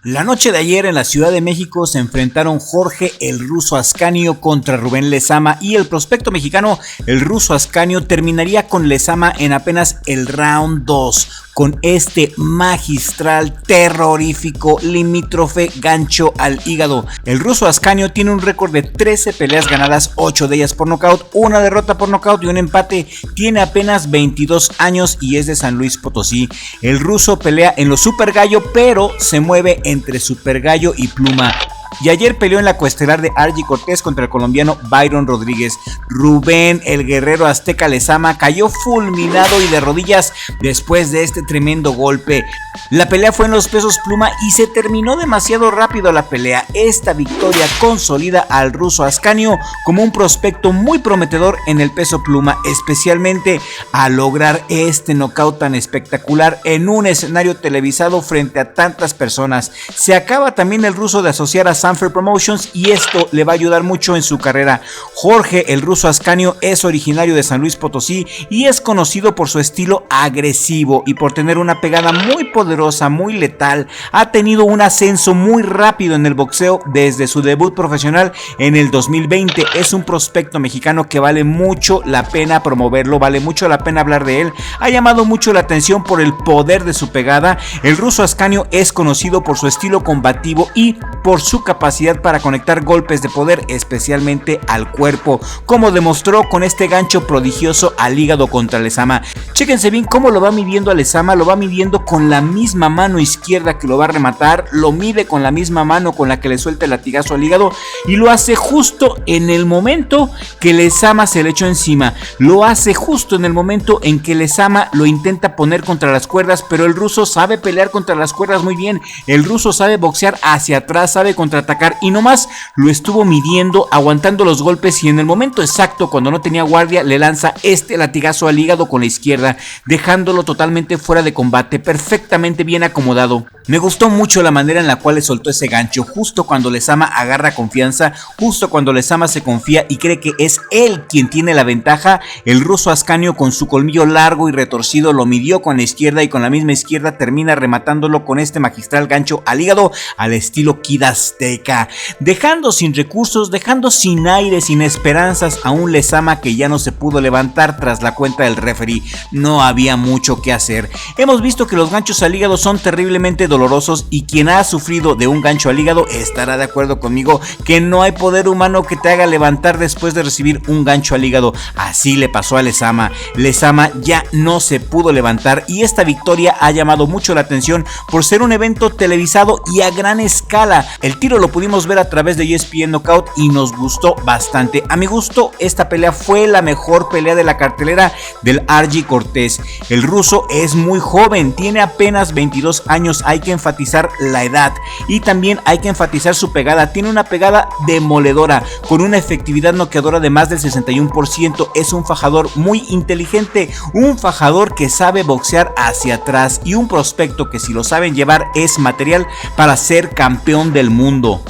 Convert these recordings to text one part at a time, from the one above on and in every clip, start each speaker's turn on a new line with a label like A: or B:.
A: La noche de ayer en la Ciudad de México se enfrentaron Jorge el Ruso Ascanio contra Rubén Lezama y el prospecto mexicano el Ruso Ascanio terminaría con Lezama en apenas el round 2 con este magistral, terrorífico, limítrofe gancho al hígado. El Ruso Ascanio tiene un récord de 13 peleas ganadas, 8 de ellas por nocaut, una derrota por nocaut y un empate. Tiene apenas 22 años y es de San Luis Potosí. El ruso pelea en los Super Gallo, pero se mueve entre Super Gallo y Pluma. Y ayer peleó en la coestelar de Argy Cortés contra el colombiano Byron Rodríguez. Rubén, el guerrero azteca Lezama, cayó fulminado y de rodillas después de este tremendo golpe. La pelea fue en los pesos pluma y se terminó demasiado rápido la pelea. Esta victoria consolida al Ruso Ascanio como un prospecto muy prometedor en el peso pluma, especialmente al lograr este knockout tan espectacular en un escenario televisado frente a tantas personas. Se acaba también el ruso de asociar a Sanford Promotions y esto le va a ayudar mucho en su carrera. Jorge el Ruso Ascanio es originario de San Luis Potosí y es conocido por su estilo agresivo y por tener una pegada muy poderosa, muy letal. Ha tenido un ascenso muy rápido en el boxeo desde su debut profesional en el 2020. Es un prospecto mexicano que vale mucho la pena promoverlo, vale mucho la pena hablar de él. Ha llamado mucho la atención por el poder de su pegada. El Ruso Ascanio es conocido por su estilo combativo y por su capacidad para conectar golpes de poder, especialmente al cuerpo, como demostró con este gancho prodigioso al hígado contra Lezama. Chéquense bien cómo lo va midiendo a Lezama, lo va midiendo con la misma mano izquierda que lo va a rematar, lo mide con la misma mano con la que le suelta el latigazo al hígado y lo hace justo en el momento que Lezama se le echó encima, lo hace justo en el momento en que Lezama lo intenta poner contra las cuerdas, pero el ruso sabe pelear contra las cuerdas muy bien, el ruso sabe boxear hacia atrás, sabe contraatacar y nomás lo estuvo midiendo, aguantando los golpes y en el momento exacto cuando no tenía guardia le lanza este latigazo al hígado con la izquierda, dejándolo totalmente fuera de combate, perfectamente bien acomodado. Me gustó mucho la manera en la cual le soltó ese gancho, justo cuando Lezama agarra confianza, justo cuando Lezama se confía y cree que es él quien tiene la ventaja. El Ruso Ascanio con su colmillo largo y retorcido lo midió con la izquierda y con la misma izquierda termina rematándolo con este magistral gancho al hígado al estilo Kid Azteca, dejando sin recursos, dejando sin aire, sin esperanzas a un Lezama que ya no se pudo levantar tras la cuenta del referee. No había mucho que hacer. Hemos visto que los ganchos al hígado son terriblemente dolorosos y quien ha sufrido de un gancho al hígado estará de acuerdo conmigo que no hay poder humano que te haga levantar después de recibir un gancho al hígado. Así le pasó a Lezama. Lezama ya no se pudo levantar y esta victoria ha llamado mucho la atención por ser un evento televisado y a gran escala. El tiro lo pudimos ver a través de ESPN Knockout y nos gustó bastante. A mi gusto, esta pelea fue la mejor pelea de la cartelera del Argy Cortés. El ruso es muy joven, tiene apenas 22 años, hay que enfatizar la edad y también hay que enfatizar su pegada. Tiene una pegada demoledora con una efectividad noqueadora de más del 61%. Es un fajador muy inteligente, un fajador que sabe boxear hacia atrás y un prospecto que si lo saben llevar es material para ser campeón del mundo.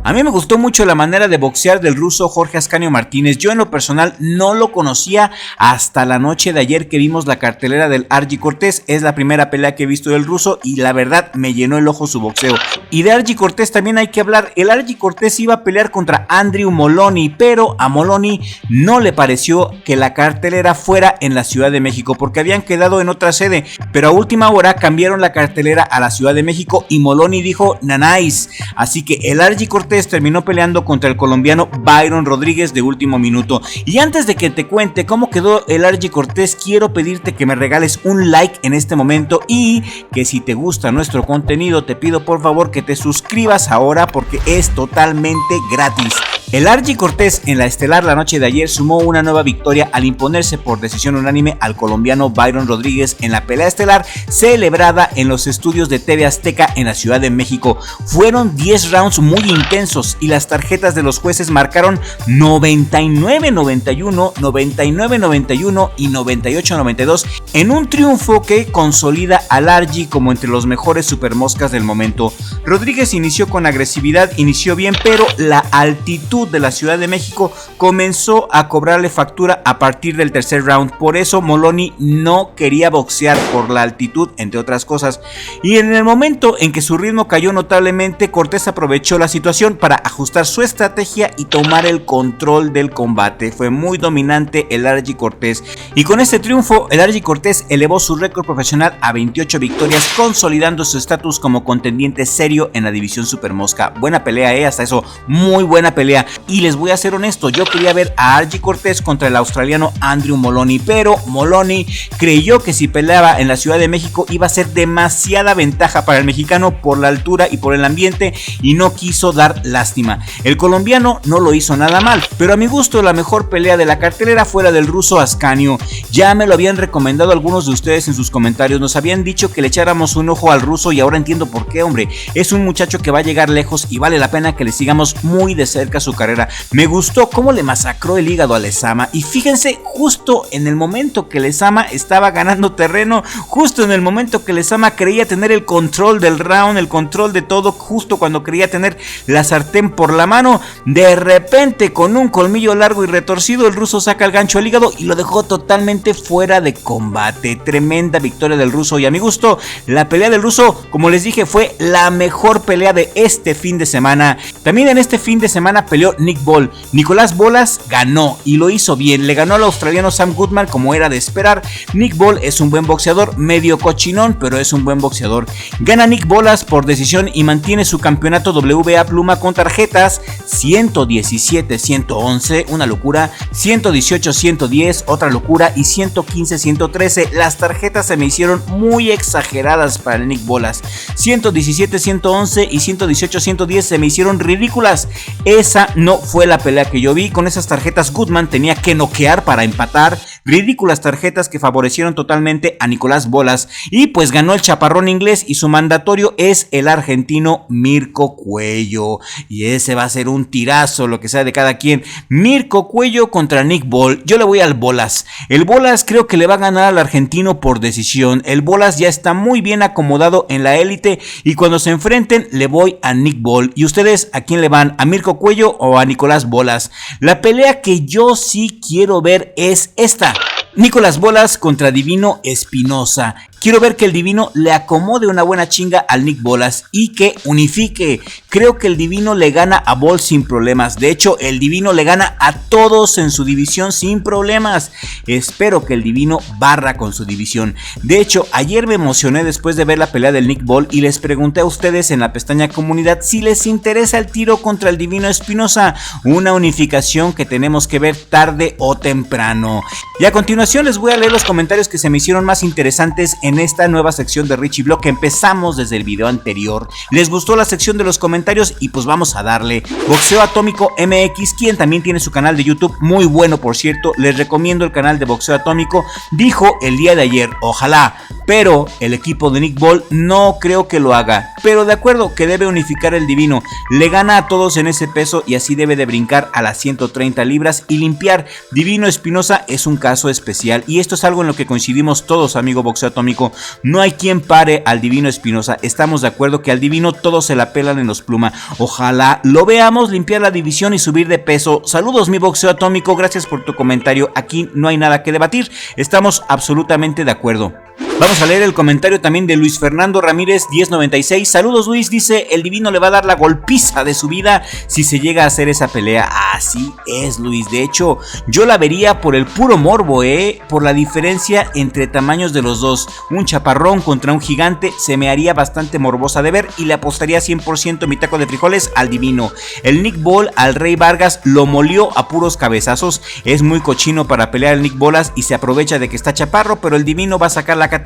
A: A mí me gustó mucho la manera de boxear del ruso Jorge Ascanio Martínez. Yo en lo personal no lo conocía hasta la noche de ayer que vimos la cartelera del Argy Cortés. Es la primera pelea que he visto del ruso y la verdad me llenó el ojo su boxeo. Y de Argy Cortés también hay que hablar. El Argy Cortés iba a pelear contra Andrew Moloney, pero a Moloney no le pareció que la cartelera fuera en la Ciudad de México porque habían quedado en otra sede, pero a última hora cambiaron la cartelera a la Ciudad de México y Moloney dijo nanáis. Así que el Argy Cortés terminó peleando contra el colombiano Byron Rodríguez de último minuto. Y antes de que te cuente cómo quedó el Argy Cortés, quiero pedirte que me regales un like en este momento y que si te gusta nuestro contenido te pido por favor que te suscribas ahora porque es totalmente gratis. El Argy Cortés en la estelar la noche de ayer sumó una nueva victoria al imponerse por decisión unánime al colombiano Byron Rodríguez en la pelea estelar celebrada en los estudios de TV Azteca en la Ciudad de México. Fueron 10 rounds muy intensos y las tarjetas de los jueces marcaron 99-91, 99-91 y 98-92 en un triunfo que consolida al Argy como entre los mejores supermoscas del momento. Rodríguez inició con agresividad, inició bien, pero la altitud altitud de la Ciudad de México comenzó a cobrarle factura a partir del tercer round. Por eso Moloney no quería boxear por la altitud, entre otras cosas. Y en el momento en que su ritmo cayó notablemente, Cortés aprovechó la situación para ajustar su estrategia y tomar el control del combate. Fue muy dominante el RG Cortés. Y con este triunfo, el RG Cortés elevó su récord profesional a 28 victorias, consolidando su estatus como contendiente serio en la división Super Mosca. Buena pelea, hasta eso, muy buena pelea. Y les voy a ser honesto, yo quería ver a RG Cortés contra el australiano Andrew Moloney, pero Moloney creyó que si peleaba en la Ciudad de México iba a ser demasiada ventaja para el mexicano por la altura y por el ambiente, y no quiso dar lástima. El colombiano no lo hizo nada mal, pero a mi gusto la mejor pelea de la cartelera fue la del ruso Ascanio. Ya me lo habían recomendado algunos de ustedes en sus comentarios, nos habían dicho que le echáramos un ojo al ruso y ahora entiendo por qué, hombre. Es un muchacho que va a llegar lejos y vale la pena que le sigamos muy de cerca su carrera. Me gustó cómo le masacró el hígado a Lezama, y fíjense, justo en el momento que Lezama estaba ganando terreno, justo en el momento que Lezama creía tener el control del round, el control de todo, justo cuando creía tener la sartén por la mano, de repente con un colmillo largo y retorcido el ruso saca el gancho al hígado y lo dejó totalmente fuera de combate. Tremenda victoria del ruso, y a mi gusto la pelea del ruso, como les dije, fue la mejor pelea de este fin de semana. También en este fin de semana peleó Nick Ball. Nicolás Bolas ganó y lo hizo bien, le ganó al australiano Sam Goodman como era de esperar. Nick Ball es un buen boxeador, medio cochinón, pero es un buen boxeador. Gana Nick Bolas por decisión y mantiene su campeonato WBA pluma con tarjetas 117-111, una locura, 118-110, otra locura, y 115-113. Las tarjetas se me hicieron muy exageradas para el Nick Bolas. 117-111 y 118-110 se me hicieron ridículas. Esa no fue la pelea que yo vi. Con esas tarjetas Goodman tenía que noquear para empatar. Ridículas tarjetas que favorecieron totalmente a Nicolás Bolas, y pues ganó el chaparrón inglés, y su mandatorio es el argentino Mirko Cuello, y ese va a ser un tirazo, lo que sea de cada quien. Mirko Cuello contra Nick Ball. Yo le voy al Bolas. El Bolas creo que le va a ganar al argentino por decisión. El Bolas ya está muy bien acomodado en la élite, y cuando se enfrenten le voy a Nick Ball. ¿Y ustedes a quién le van? ¿A Mirko Cuello o a Nicolás Bolas? La pelea que yo sí quiero ver es esta: Nicolás Bolas contra Divino Espinosa. Quiero ver que el Divino le acomode una buena chinga al Nick Bolas y que unifique. Creo que el Divino le gana a Ball sin problemas. De hecho, el Divino le gana a todos en su división sin problemas. Espero que el Divino barra con su división. De hecho, ayer me emocioné después de ver la pelea del Nick Ball y les pregunté a ustedes en la pestaña comunidad si les interesa el tiro contra el Divino Espinosa. Una unificación que tenemos que ver tarde o temprano. Y a continuación les voy a leer los comentarios que se me hicieron más interesantes en esta nueva sección de Richie Blog que empezamos desde el video anterior. Les gustó la sección de los comentarios y pues vamos a darle. Boxeo Atómico MX, quien también tiene su canal de YouTube, muy bueno por cierto, les recomiendo el canal de Boxeo Atómico, dijo el día de ayer: ojalá, pero el equipo de Nick Ball no creo que lo haga, pero de acuerdo que debe unificar el Divino, le gana a todos en ese peso y así debe de brincar a las 130 libras y limpiar. Divino Espinosa es un caso especial y esto es algo en lo que coincidimos todos, amigo Boxeo Atómico. No hay quien pare al Divino Espinosa. Estamos de acuerdo que al Divino todos se la pelan en los pluma. Ojalá lo veamos limpiar la división y subir de peso. Saludos, mi Boxeo Atómico, gracias por tu comentario. Aquí no hay nada que debatir, estamos absolutamente de acuerdo. Vamos a leer el comentario también de Luis Fernando Ramírez 1096. Saludos, Luis, dice: el Divino le va a dar la golpiza de su vida si se llega a hacer esa pelea. Así es, Luis. De hecho, yo la vería por el puro morbo, por la diferencia entre tamaños de los dos. Un chaparrón contra un gigante se me haría bastante morbosa de ver y le apostaría 100% mi taco de frijoles al Divino. El Nick Ball al Rey Vargas lo molió a puros cabezazos. Es muy cochino para pelear el Nick Bolas y se aprovecha de que está chaparro, pero el Divino va a sacar la categoría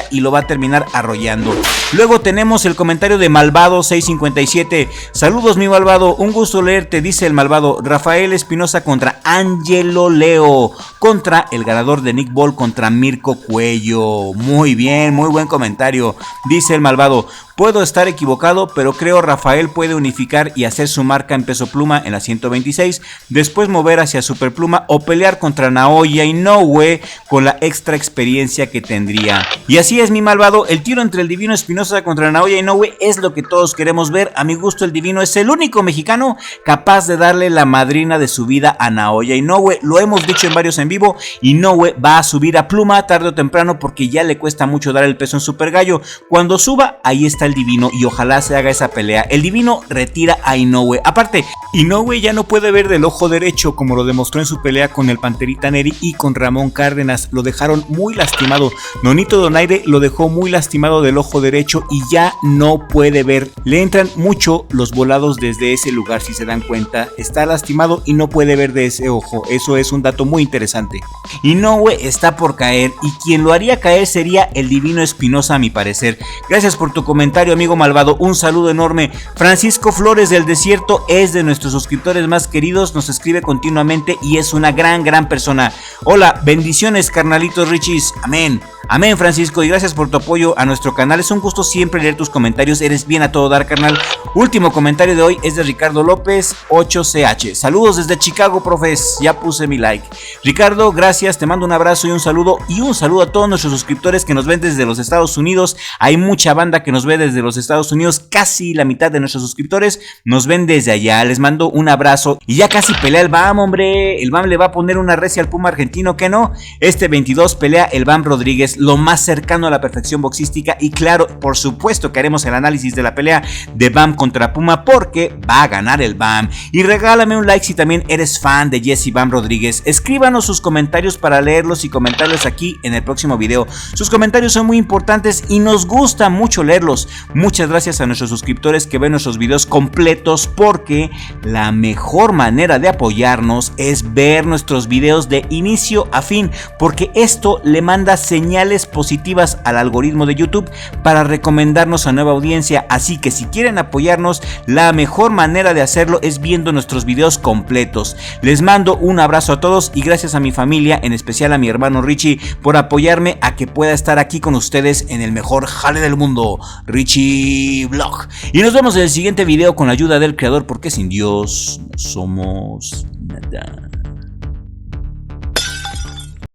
A: y lo va a terminar arrollando. Luego tenemos el comentario de Malvado 657. Saludos, mi Malvado, un gusto leerte, dice el Malvado. Rafael Espinosa contra Angelo Leo, contra el ganador de Nick Ball contra Mirko Cuello. Muy bien, muy buen comentario, dice el Malvado. Puedo estar equivocado, pero creo Rafael puede unificar y hacer su marca en peso pluma en la 126, después mover hacia superpluma o pelear contra Naoya Inoue con la extra experiencia que tendría. Y así es, mi malvado, el tiro entre el Divino Espinosa contra Naoya Inoue es lo que todos queremos ver. A mi gusto, el Divino es el único mexicano capaz de darle la madrina de su vida a Naoya Inoue. Lo hemos dicho en varios en vivo, Inoue va a subir a pluma tarde o temprano porque ya le cuesta mucho dar el peso en Super Gallo. Cuando suba, ahí está el Divino y ojalá se haga esa pelea. El Divino retira a Inoue. Aparte, Inoue ya no puede ver del ojo derecho como lo demostró en su pelea con el Panterita Neri y con Ramón Cárdenas. Lo dejaron muy lastimado. Nonito Donaire lo dejó muy lastimado del ojo derecho y ya no puede ver. Le entran mucho los volados desde ese lugar, si se dan cuenta. Está lastimado y no puede ver de ese ojo. Eso es un dato muy interesante. Inoue está por caer y quien lo haría caer sería el Divino Espinosa, a mi parecer. Gracias por tu comentario, amigo malvado. Un saludo enorme. Francisco Flores del Desierto es de nuestros suscriptores más queridos. Nos escribe continuamente y es una gran persona. Hola, bendiciones, carnalitos Richis. Amén. Amén, Francisco, y gracias por tu apoyo a nuestro canal. Es un gusto siempre leer tus comentarios. Eres bien a todo dar, carnal. Último comentario de hoy es de Ricardo López 8CH. Saludos desde Chicago, profes. Ya puse mi like. Ricardo, gracias. Te mando un abrazo y un saludo. Y un saludo a todos nuestros suscriptores que nos ven desde los Estados Unidos. Hay mucha banda que nos ve desde los Estados Unidos. Casi la mitad de nuestros suscriptores nos ven desde allá. Les mando un abrazo. Y ya casi pelea el BAM, hombre. El BAM le va a poner una recia al Puma argentino, ¿qué no? Este 22 pelea el BAM Rodríguez, lo más cercano a la perfección boxística. Y claro, por supuesto que haremos el análisis de la pelea de BAM contra Puma porque va a ganar el BAM. Y regálame un like si también eres fan de Jesse BAM Rodríguez. Escríbanos sus comentarios para leerlos y comentarlos aquí en el próximo video. Sus comentarios son muy importantes y nos gusta mucho leerlos. Muchas gracias a nuestros suscriptores que ven nuestros videos completos, porque la mejor manera de apoyarnos es ver nuestros videos de inicio a fin, porque esto le manda señales positivas al algoritmo de YouTube para recomendarnos a nueva audiencia. Así que si quieren apoyarnos, la mejor manera de hacerlo es viendo nuestros videos completos. Les mando un abrazo a todos y gracias a mi familia, en especial a mi hermano Richie, por apoyarme a que pueda estar aquí con ustedes en el mejor jale del mundo, Richie Vlog. Y nos vemos en el siguiente video con la ayuda del creador, porque sin Dios no somos nada.